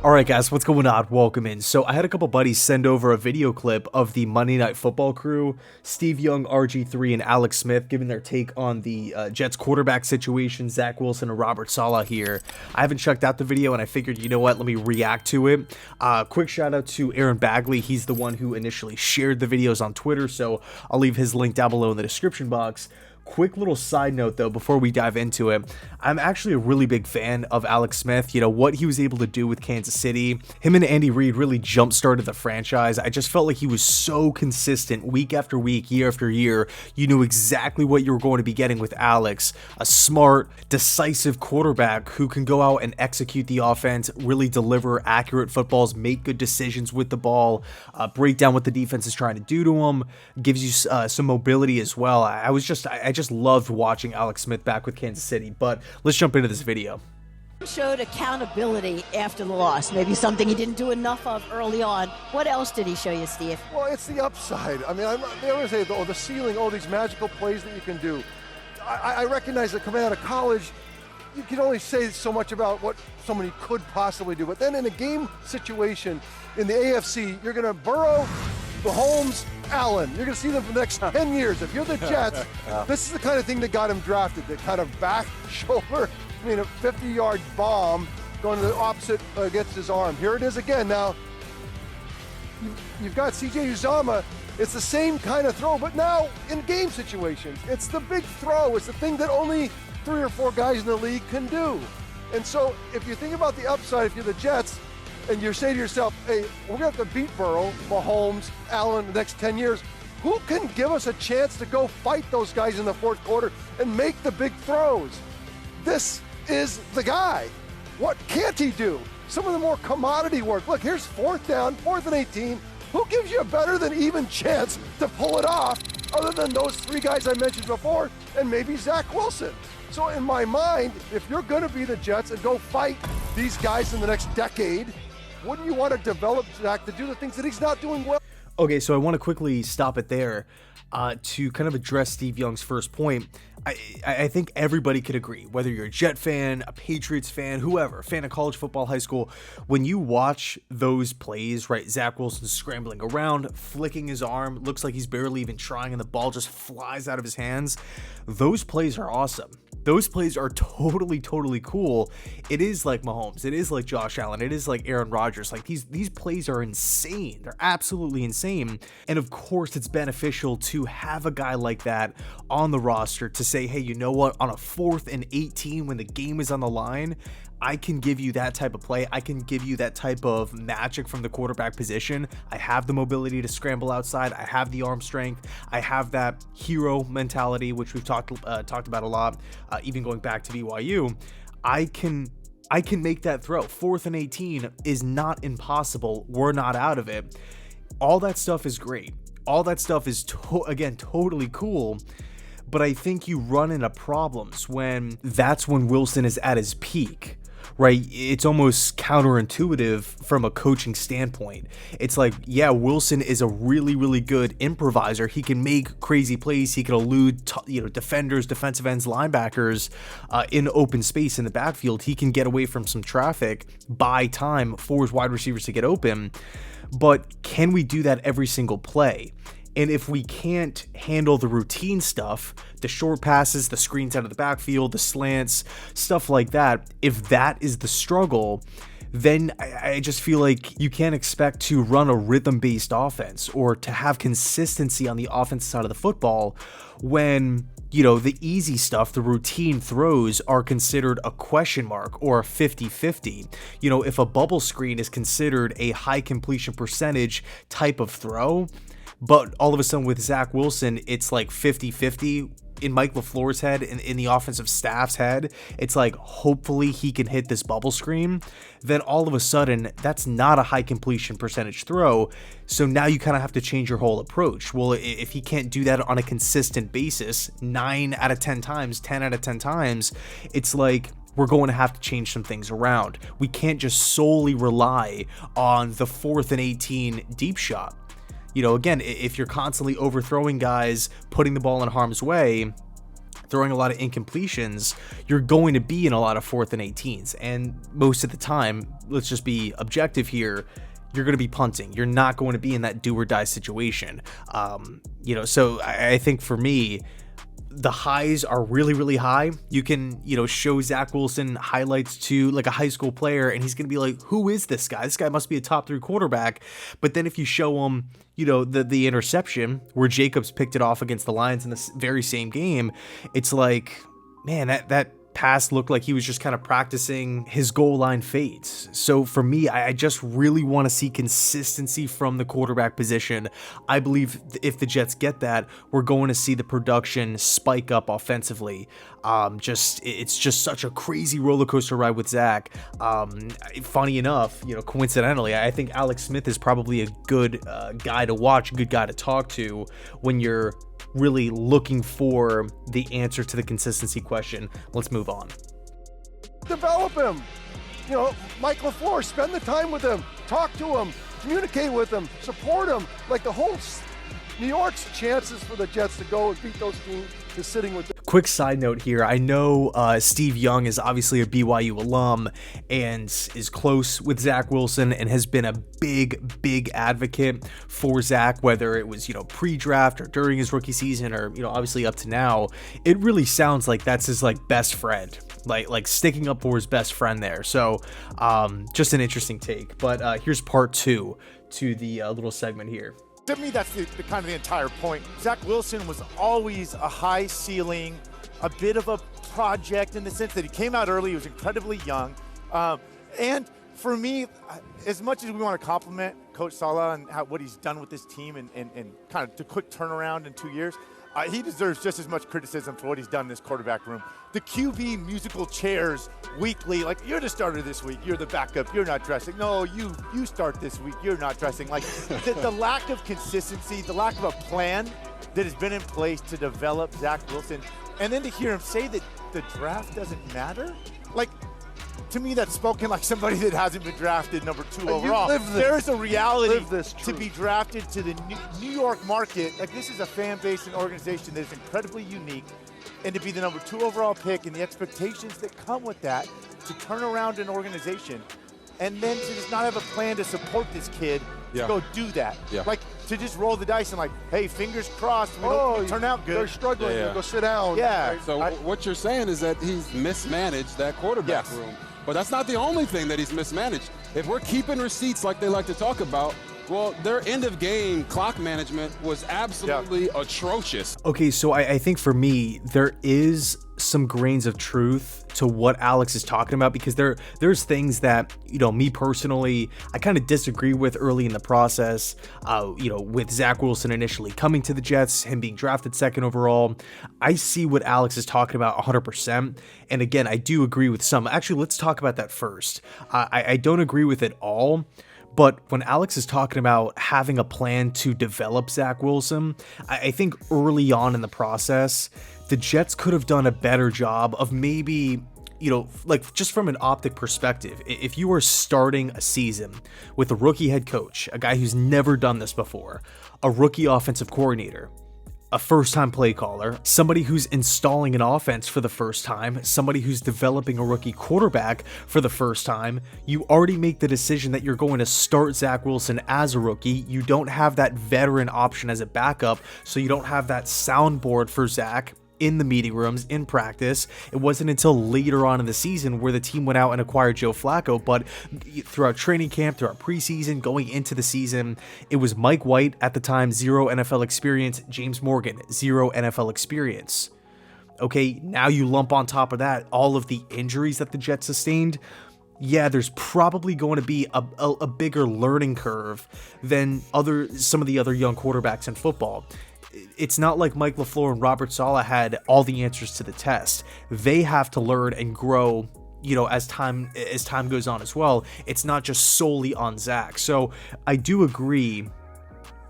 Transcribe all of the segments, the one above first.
Alright guys, what's going on? Welcome in. So I had a couple buddies send over a video clip of the Monday Night Football crew, Steve Young, RG3, and Alex Smith, giving their take on the Jets quarterback situation, Zach Wilson and Robert Saleh here. I haven't checked out the video and I figured, you know what, let me react to it. Quick shout out to Aaron Bagley. He's the one who initially shared the videos on Twitter, so I'll leave his link down below in the description box. Quick little side note though, before we dive into it, I'm actually a really big fan of Alex Smith. You know, what he was able to do with Kansas City, him and Andy Reid really jump-started the franchise. I just felt like he was so consistent week after week, year after year. You knew exactly what you were going to be getting with Alex, a smart, decisive quarterback who can go out and execute the offense, really deliver accurate footballs, make good decisions with the ball, break down what the defense is trying to do to him, gives you some mobility as well. I just loved watching Alex Smith back with Kansas City, but let's jump into this video. Showed accountability after the loss, maybe something he didn't do enough of early on. What else did he show you, Steve? Well, it's the upside. I mean, they always say, the ceiling, these magical plays that you can do. I recognize that coming out of college, you can only say so much about what somebody could possibly do, but then in a game situation in the AFC, you're going to Burrow, Mahomes, Allen. You're going to see them for the next 10 years. If you're the Jets, this is the kind of thing that got him drafted, the kind of back shoulder, a 50-yard bomb going to the opposite against his arm. Here it is again. Now, you've got C.J. Uzomah. It's the same kind of throw, but now in game situations. It's the big throw. It's the thing that only 3 or 4 guys in the league can do. And so if you think about the upside, if you're the Jets, and you say to yourself, hey, we're going to have to beat Burrow, Mahomes, Allen the next 10 years. Who can give us a chance to go fight those guys in the fourth quarter and make the big throws? This is the guy. What can't he do? Some of the more commodity work. Look, here's 4th down, 4th and 18. Who gives you a better than even chance to pull it off other than those 3 guys I mentioned before and maybe Zach Wilson? So in my mind, if you're going to be the Jets and go fight these guys in the next decade, wouldn't you want to develop Zach to do the things that he's not doing well? Okay, so I want to quickly stop it there to kind of address Steve Young's first point. I think everybody could agree, whether you're a Jet fan, a Patriots fan, whoever, fan of college football, high school, when you watch those plays, right, Zach Wilson scrambling around, flicking his arm, looks like he's barely even trying, and the ball just flies out of his hands, those plays are awesome. Those plays are totally cool. It is like Mahomes. It is like Josh Allen. It is like Aaron Rodgers. Like these plays are insane. They're absolutely insane. And of course, it's beneficial to have a guy like that on the roster to say, hey, you know what? On a 4th and 18, when the game is on the line, I can give you that type of play. I can give you that type of magic from the quarterback position. I have the mobility to scramble outside. I have the arm strength. I have that hero mentality, which we've talked about a lot, even going back to BYU. I can make that throw. 4th and 18 is not impossible. We're not out of it. All that stuff is great. All that stuff is, again, totally cool. But I think you run into problems when that's when Wilson is at his peak. Right, it's almost counterintuitive from a coaching standpoint. It's like, yeah, Wilson is a really good improviser. He can make crazy plays. He can elude, defenders, defensive ends, linebackers in open space in the backfield. He can get away from some traffic, buy time for his wide receivers to get open. But can we do that every single play? And if we can't handle the routine stuff, the short passes, the screens out of the backfield, the slants, stuff like that, if that is the struggle, then I just feel like you can't expect to run a rhythm-based offense or to have consistency on the offensive side of the football when, the easy stuff, the routine throws are considered a question mark or a 50-50. If a bubble screen is considered a high completion percentage type of throw, but all of a sudden with Zach Wilson, it's like 50-50 in Mike LaFleur's head, in the offensive staff's head. It's like, hopefully he can hit this bubble screen. Then all of a sudden, that's not a high completion percentage throw. So now you kind of have to change your whole approach. Well, if he can't do that on a consistent basis, 9 out of 10 times, 10 out of 10 times, it's like, we're going to have to change some things around. We can't just solely rely on the 4th and 18 deep shot. Again, if you're constantly overthrowing guys, putting the ball in harm's way, throwing a lot of incompletions, you're going to be in a lot of 4th and 18s. And most of the time, let's just be objective here, you're going to be punting. You're not going to be in that do or die situation. So I think for me, the highs are really, really high. You can, show Zach Wilson highlights to like a high school player and he's going to be like, who is this guy? This guy must be a top 3 quarterback. But then if you show him, the interception where Jacobs picked it off against the Lions in the very same game, it's like, man, that pass looked like he was just kind of practicing his goal line fades. So for me, I just really want to see consistency from the quarterback position. I believe if the Jets get that, we're going to see the production spike up offensively. It's just such a crazy roller coaster ride with Zach. Funny enough, coincidentally, I think Alex Smith is probably a good guy to watch, a good guy to talk to when you're really looking for the answer to the consistency question. Let's move on. Develop him. Mike LaFleur, spend the time with him, talk to him, communicate with him, support him. Like the whole New York's chances for the Jets to go and beat those teams is sitting with them. Quick side note here. I know Steve Young is obviously a BYU alum and is close with Zach Wilson and has been a big advocate for Zach, whether it was, pre-draft or during his rookie season or, obviously up to now. It really sounds like that's his best friend, like sticking up for his best friend there. So just an interesting take. But here's part 2 to the little segment here. To me, that's the kind of the entire point. Zach Wilson was always a high ceiling, a bit of a project in the sense that he came out early, he was incredibly young. And for me, as much as we want to compliment Coach Saleh and what he's done with this team and kind of the quick turnaround in 2 years, he deserves just as much criticism for what he's done in this quarterback room. The QB musical chairs weekly, like, you're the starter this week, you're the backup, you're not dressing. No, you start this week, you're not dressing. Like, the lack of consistency, the lack of a plan that has been in place to develop Zach Wilson, and then to hear him say that the draft doesn't matter, like, to me, that's spoken like somebody that hasn't been drafted number 2 overall. There's a reality to be drafted to the New York market. Like, this is a fan base and organization that is incredibly unique. And to be the number 2 overall pick and the expectations that come with that, to turn around an organization and then to just not have a plan to support this kid to go do that. Yeah. Like, to just roll the dice and like, hey, fingers crossed, we don't turn out good. They're struggling, go sit down. Yeah. Right? So what you're saying is that he's mismanaged that quarterback room. But that's not the only thing that he's mismanaged. If we're keeping receipts like they like to talk about, well, their end of game clock management was absolutely atrocious. Okay, so I think for me, there is some grains of truth to what Alex is talking about, because there's things that, me personally, I kind of disagree with early in the process, with Zach Wilson initially coming to the Jets, him being drafted 2nd overall. I see what Alex is talking about 100%. And again, I do agree with some. Actually, let's talk about that first. I don't agree with it all. But when Alex is talking about having a plan to develop Zach Wilson, I think early on in the process, the Jets could have done a better job of maybe, just from an optic perspective. If you are starting a season with a rookie head coach, a guy who's never done this before, a rookie offensive coordinator, a first-time play caller, somebody who's installing an offense for the first time, somebody who's developing a rookie quarterback for the first time, you already make the decision that you're going to start Zach Wilson as a rookie. You don't have that veteran option as a backup, so you don't have that soundboard for Zach in the meeting rooms, in practice. It wasn't until later on in the season where the team went out and acquired Joe Flacco, but throughout training camp, throughout preseason, going into the season, it was Mike White at the time, 0 NFL experience, James Morgan, 0 NFL experience. Okay, now you lump on top of that all of the injuries that the Jets sustained. Yeah, there's probably going to be a bigger learning curve than some of the other young quarterbacks in football. It's not like Mike LaFleur and Robert Saleh had all the answers to the test. They have to learn and grow, as time goes on as well. It's not just solely on Zach. So I do agree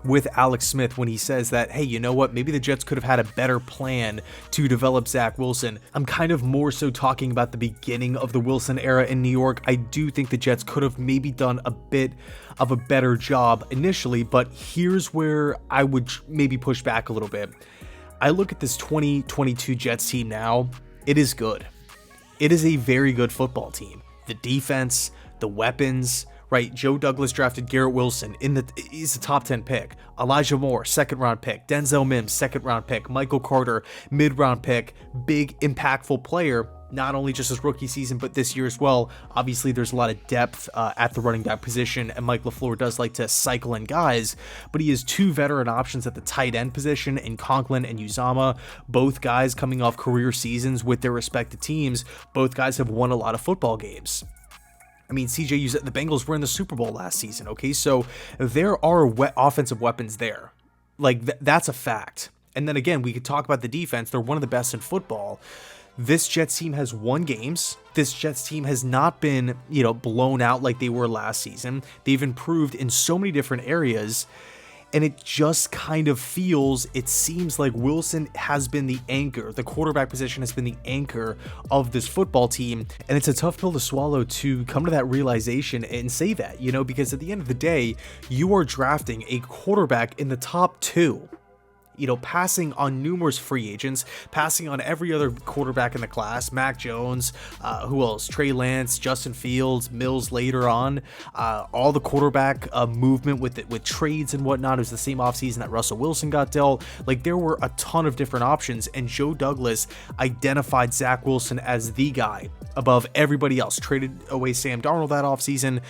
with Alex Smith when he says that, hey, you know what, maybe the Jets could have had a better plan to develop Zach Wilson. I'm kind of more so talking about the beginning of the Wilson era in New York. I do think the Jets could have maybe done a bit of a better job initially, but here's where I would maybe push back a little bit. I look at this 2022 Jets team now, it is good. It is a very good football team. The defense, the weapons, right? Joe Douglas drafted Garrett Wilson he's a top 10 pick. Elijah Moore, second round pick. Denzel Mims, second round pick. Michael Carter, mid round pick. Big impactful player, not only just his rookie season, but this year as well. Obviously, there's a lot of depth at the running back position, and Mike LaFleur does like to cycle in guys, but he has 2 veteran options at the tight end position in Conklin and Uzama. Both guys coming off career seasons with their respective teams. Both guys have won a lot of football games. I mean, the Bengals were in the Super Bowl last season, okay? So there are offensive weapons there. Like, that's a fact. And then again, we could talk about the defense. They're one of the best in football. This Jets team has won games. This Jets team has not been, blown out like they were last season. They've improved in so many different areas. And it just kind of it seems like Wilson has been the anchor. The quarterback position has been the anchor of this football team. And it's a tough pill to swallow to come to that realization and say that, because at the end of the day, you are drafting a quarterback in the top 2. Passing on numerous free agents, passing on every other quarterback in the class, Mac Jones, who else? Trey Lance, Justin Fields, Mills later on, all the quarterback movement with trades and whatnot. It was the same offseason that Russell Wilson got dealt. Like, there were a ton of different options, and Joe Douglas identified Zach Wilson as the guy above everybody else. Traded away Sam Darnold that offseason.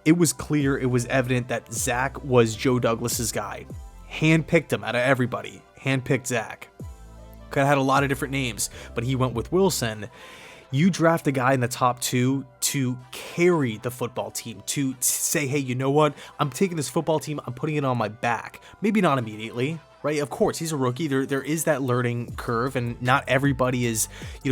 It was clear, it was evident that Zach was Joe Douglas's guy. Handpicked him out of everybody. Handpicked Zach. Could have had a lot of different names, but he went with Wilson. You draft a guy in the top 2 to carry the football team, to say, hey, you know what? I'm taking this football team, I'm putting it on my back. Maybe not immediately, right? Of course, he's a rookie. There is that learning curve, and not everybody is,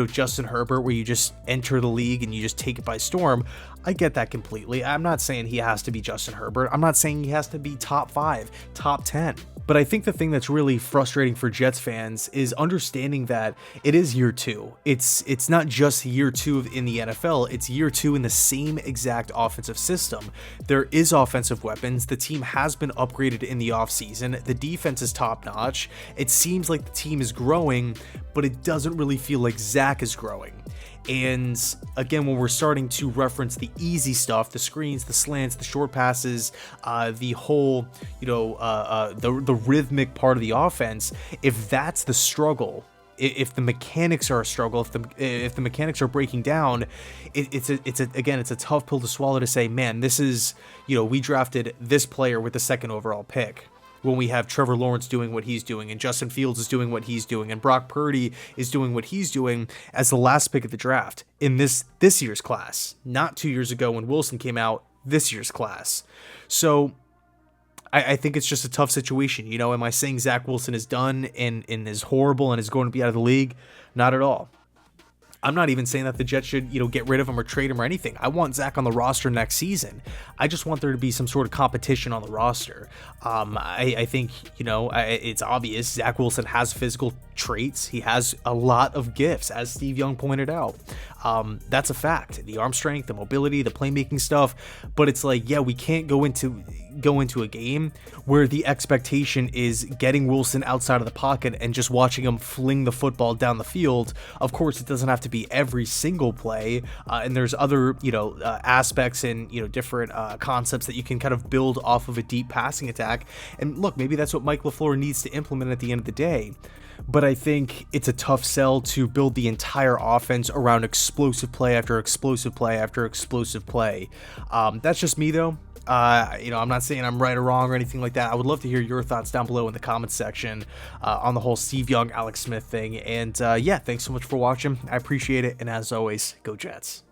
Justin Herbert, where you just enter the league and you just take it by storm. I get that completely. I'm not saying he has to be Justin Herbert. I'm not saying he has to be top 5, top 10. But I think the thing that's really frustrating for Jets fans is understanding that it is year 2. It's not just year 2 in the NFL. It's year 2 in the same exact offensive system. There is offensive weapons. The team has been upgraded in the offseason. The defense is top notch. It seems like the team is growing, but it doesn't really feel like Zach is growing. And again, when we're starting to reference the easy stuff, the screens, the slants, the short passes, the whole, the rhythmic part of the offense, if that's the struggle, if the mechanics are a struggle, if the mechanics are breaking down, it's a tough pill to swallow to say, man, this is, we drafted this player with the 2nd overall pick, when we have Trevor Lawrence doing what he's doing, and Justin Fields is doing what he's doing, and Brock Purdy is doing what he's doing as the last pick of the draft in this year's class, not 2 years ago when Wilson came out, this year's class. So I think it's just a tough situation. Am I saying Zach Wilson is done and is horrible and is going to be out of the league? Not at all. I'm not even saying that the Jets should, get rid of him or trade him or anything. I want Zach on the roster next season. I just want there to be some sort of competition on the roster. I think, it's obvious Zach Wilson has physical traits. He has a lot of gifts, as Steve Young pointed out. That's a fact. The arm strength, the mobility, the playmaking stuff. But it's like, yeah, we can't go into a game where the expectation is getting Wilson outside of the pocket and just watching him fling the football down the field. Of course, it doesn't have to be every single play, and there's other aspects and different concepts that you can kind of build off of a deep passing attack. And look, maybe that's what Mike LaFleur needs to implement at the end of the day. But I think it's a tough sell to build the entire offense around explosive play after explosive play after explosive play. That's just me, though. I'm not saying I'm right or wrong or anything like that. I would love to hear your thoughts down below in the comments section on the whole Steve Young, Alex Smith thing. And yeah, thanks so much for watching. I appreciate it. And as always, go Jets.